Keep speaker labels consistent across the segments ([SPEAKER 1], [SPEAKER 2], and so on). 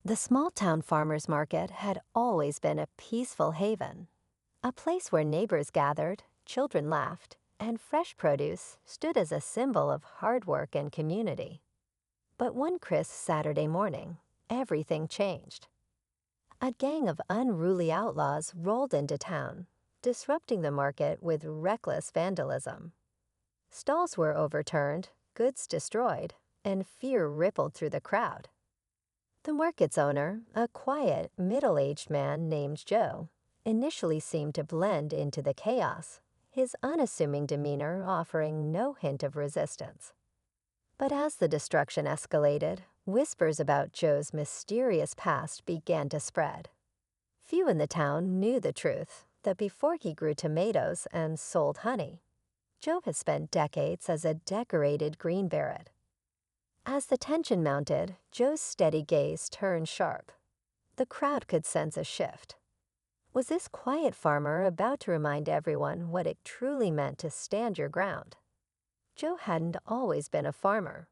[SPEAKER 1] The small-town farmers market had always been a peaceful haven, a place where neighbors gathered, children laughed, and fresh produce stood as a symbol of hard work and community. But one crisp Saturday morning, everything changed. A gang of unruly outlaws rolled into town, disrupting the market with reckless vandalism. Stalls were overturned, goods destroyed, and fear rippled through the crowd. The market's owner, a quiet, middle-aged man named Joe, initially seemed to blend into the chaos, his unassuming demeanor offering no hint of resistance. But as the destruction escalated, whispers about Joe's mysterious past began to spread. Few in the town knew the truth, that before he grew tomatoes and sold honey, Joe had spent decades as a decorated Green Beret. As the tension mounted, Joe's steady gaze turned sharp. The crowd could sense a shift. Was this quiet farmer about to remind everyone what it truly meant to stand your ground? Joe hadn't always been a farmer.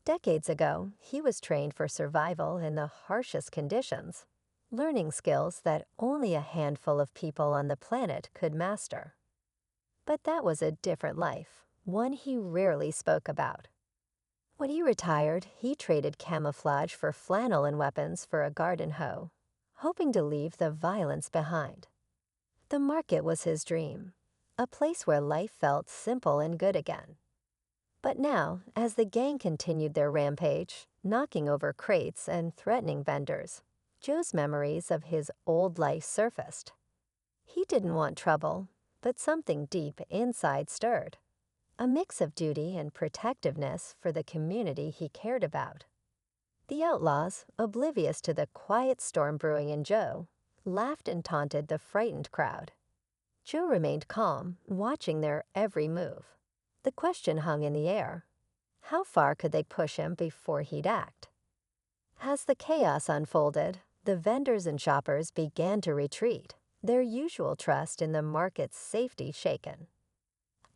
[SPEAKER 1] Decades ago, he was trained for survival in the harshest conditions, learning skills that only a handful of people on the planet could master. But that was a different life, one he rarely spoke about. When he retired, he traded camouflage for flannel and weapons for a garden hoe, hoping to leave the violence behind. The market was his dream, a place where life felt simple and good again. But now, as the gang continued their rampage, knocking over crates and threatening vendors, Joe's memories of his old life surfaced. He didn't want trouble, but something deep inside stirred. A mix of duty and protectiveness for the community he cared about. The outlaws, oblivious to the quiet storm brewing in Joe, laughed and taunted the frightened crowd. Joe remained calm, watching their every move. The question hung in the air. How far could they push him before he'd act? As the chaos unfolded, the vendors and shoppers began to retreat, their usual trust in the market's safety shaken.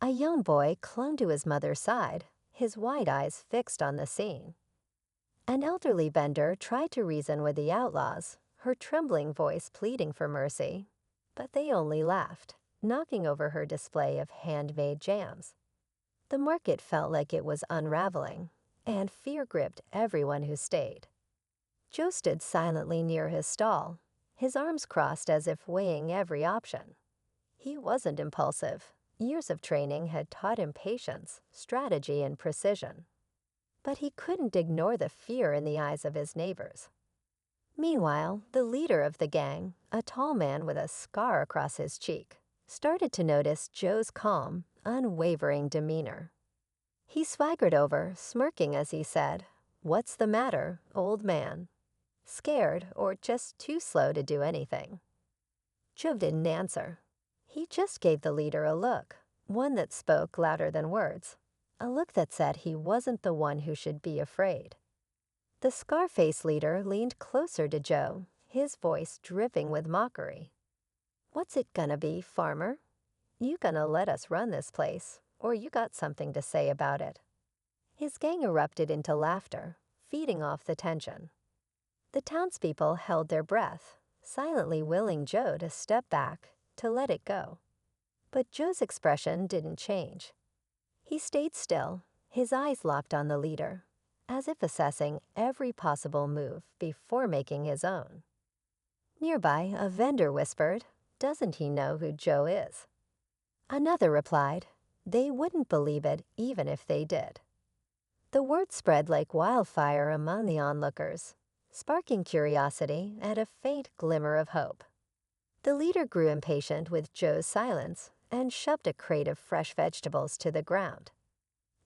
[SPEAKER 1] A young boy clung to his mother's side, his wide eyes fixed on the scene. An elderly vendor tried to reason with the outlaws, her trembling voice pleading for mercy, but they only laughed, knocking over her display of handmade jams. The market felt like it was unraveling, and fear gripped everyone who stayed. Joe stood silently near his stall, his arms crossed as if weighing every option. He wasn't impulsive. Years of training had taught him patience, strategy, and precision. But he couldn't ignore the fear in the eyes of his neighbors. Meanwhile, the leader of the gang, a tall man with a scar across his cheek, started to notice Joe's calm, unwavering demeanor. He swaggered over, smirking as he said, "What's the matter, old man?" Scared or just too slow to do anything. Joe didn't answer. He just gave the leader a look, one that spoke louder than words, a look that said he wasn't the one who should be afraid. The scar-faced leader leaned closer to Joe, his voice dripping with mockery. "What's it gonna be, farmer? You gonna let us run this place, or you got something to say about it?" His gang erupted into laughter, feeding off the tension. The townspeople held their breath, silently willing Joe to step back, to let it go. But Joe's expression didn't change. He stayed still, his eyes locked on the leader, as if assessing every possible move before making his own. Nearby, a vendor whispered, "Doesn't he know who Joe is?" Another replied, "They wouldn't believe it even if they did." The word spread like wildfire among the onlookers, sparking curiosity and a faint glimmer of hope. The leader grew impatient with Joe's silence and shoved a crate of fresh vegetables to the ground.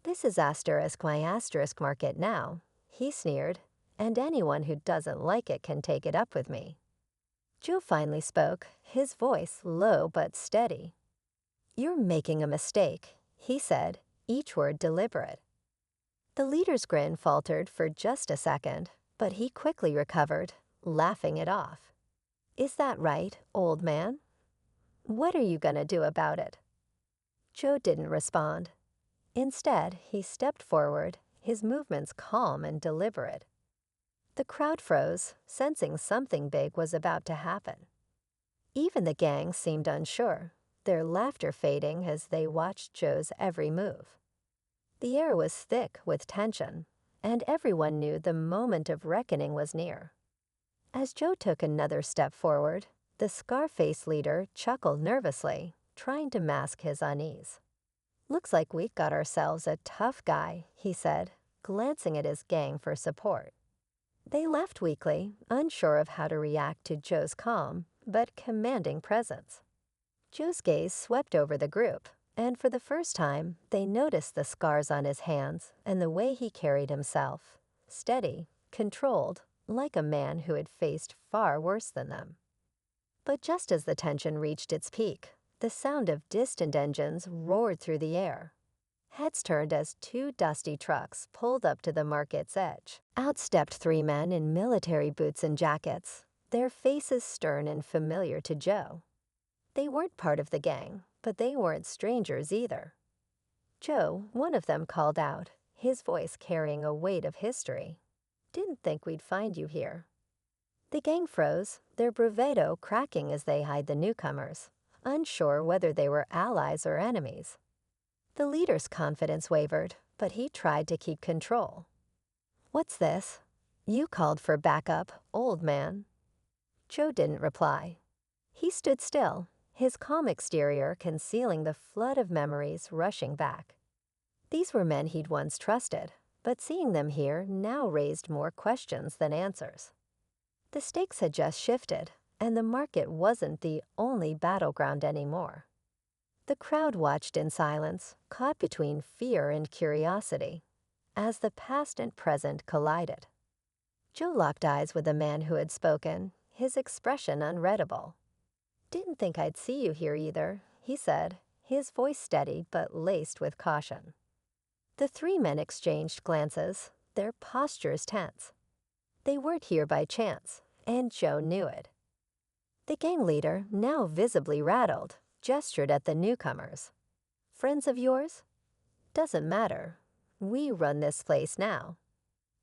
[SPEAKER 1] "This is asterisk my asterisk market now," he sneered, "and anyone who doesn't like it can take it up with me." Joe finally spoke, his voice low but steady. "You're making a mistake," he said, each word deliberate. The leader's grin faltered for just a second, but he quickly recovered, laughing it off. "Is that right, old man? What are you gonna do about it?" Joe didn't respond. Instead, he stepped forward, his movements calm and deliberate. The crowd froze, sensing something big was about to happen. Even the gang seemed unsure, their laughter fading as they watched Joe's every move. The air was thick with tension, and everyone knew the moment of reckoning was near. As Joe took another step forward, the scar-faced leader chuckled nervously, trying to mask his unease. "Looks like we've got ourselves a tough guy," he said, glancing at his gang for support. They laughed weakly, unsure of how to react to Joe's calm but commanding presence. Joe's gaze swept over the group, and for the first time, they noticed the scars on his hands and the way he carried himself, steady, controlled, like a man who had faced far worse than them. But just as the tension reached its peak, the sound of distant engines roared through the air. Heads turned as two dusty trucks pulled up to the market's edge. Out stepped three men in military boots and jackets, their faces stern and familiar to Joe. They weren't part of the gang, but they weren't strangers either. "Joe," one of them called out, his voice carrying a weight of history. "Didn't think we'd find you here." The gang froze, their bravado cracking as they eyed the newcomers, unsure whether they were allies or enemies. The leader's confidence wavered, but he tried to keep control. "What's this? You called for backup, old man." Joe didn't reply. He stood still, his calm exterior concealing the flood of memories rushing back. These were men he'd once trusted, but seeing them here now raised more questions than answers. The stakes had just shifted, and the market wasn't the only battleground anymore. The crowd watched in silence, caught between fear and curiosity, as the past and present collided. Joe locked eyes with the man who had spoken, his expression unreadable. "Didn't think I'd see you here either," he said, his voice steady but laced with caution. The three men exchanged glances, their postures tense. They weren't here by chance, and Joe knew it. The gang leader, now visibly rattled, gestured at the newcomers. "Friends of yours? Doesn't matter. We run this place now."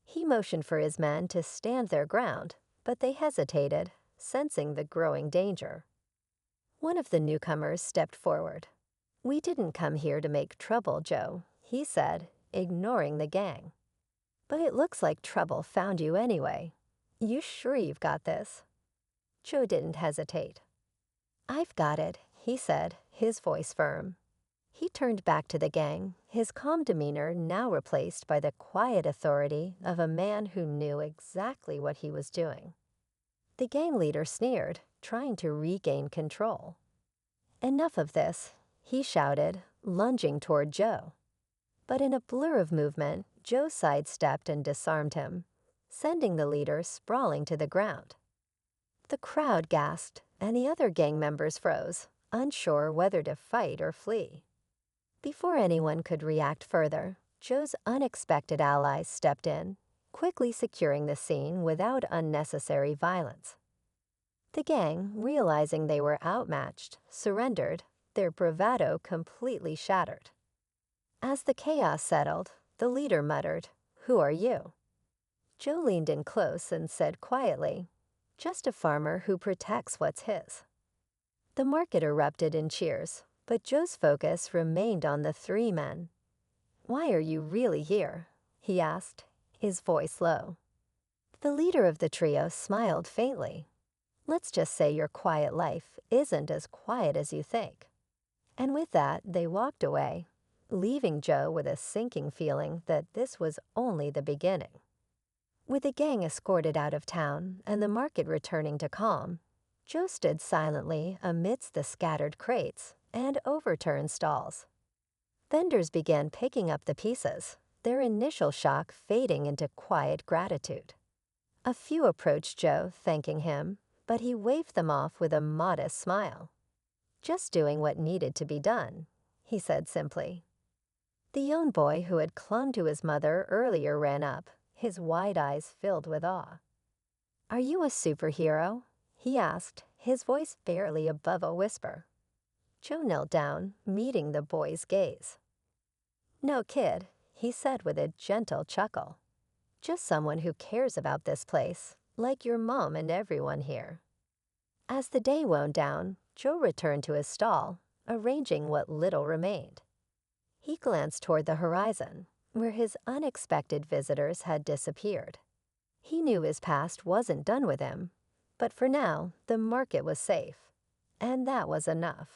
[SPEAKER 1] He motioned for his men to stand their ground, but they hesitated, sensing the growing danger. One of the newcomers stepped forward. "We didn't come here to make trouble, Joe," he said, ignoring the gang. "But it looks like trouble found you anyway. You sure you've got this?" Joe didn't hesitate. "I've got it," he said, his voice firm. He turned back to the gang, his calm demeanor now replaced by the quiet authority of a man who knew exactly what he was doing. The gang leader sneered, trying to regain control. "Enough of this," he shouted, lunging toward Joe. But in a blur of movement, Joe sidestepped and disarmed him, sending the leader sprawling to the ground. The crowd gasped, and the other gang members froze, unsure whether to fight or flee. Before anyone could react further, Joe's unexpected allies stepped in, quickly securing the scene without unnecessary violence. The gang, realizing they were outmatched, surrendered, their bravado completely shattered. As the chaos settled, the leader muttered, "Who are you?" Joe leaned in close and said quietly, "Just a farmer who protects what's his." The market erupted in cheers, but Joe's focus remained on the three men. "Why are you really here?" he asked, his voice low. The leader of the trio smiled faintly. "Let's just say your quiet life isn't as quiet as you think." And with that, they walked away, leaving Joe with a sinking feeling that this was only the beginning. With the gang escorted out of town and the market returning to calm, Joe stood silently amidst the scattered crates and overturned stalls. Vendors began picking up the pieces, their initial shock fading into quiet gratitude. A few approached Joe, thanking him, but he waved them off with a modest smile. "Just doing what needed to be done," he said simply. The young boy who had clung to his mother earlier ran up, his wide eyes filled with awe. "Are you a superhero?" he asked, his voice barely above a whisper. Joe knelt down, meeting the boy's gaze. "No, kid," he said with a gentle chuckle. Just someone who cares about this place, like your mom and everyone here." As the day wound down, Joe returned to his stall, arranging what little remained. He glanced toward the horizon, where his unexpected visitors had disappeared. He knew his past wasn't done with him, but for now, the market was safe, and that was enough.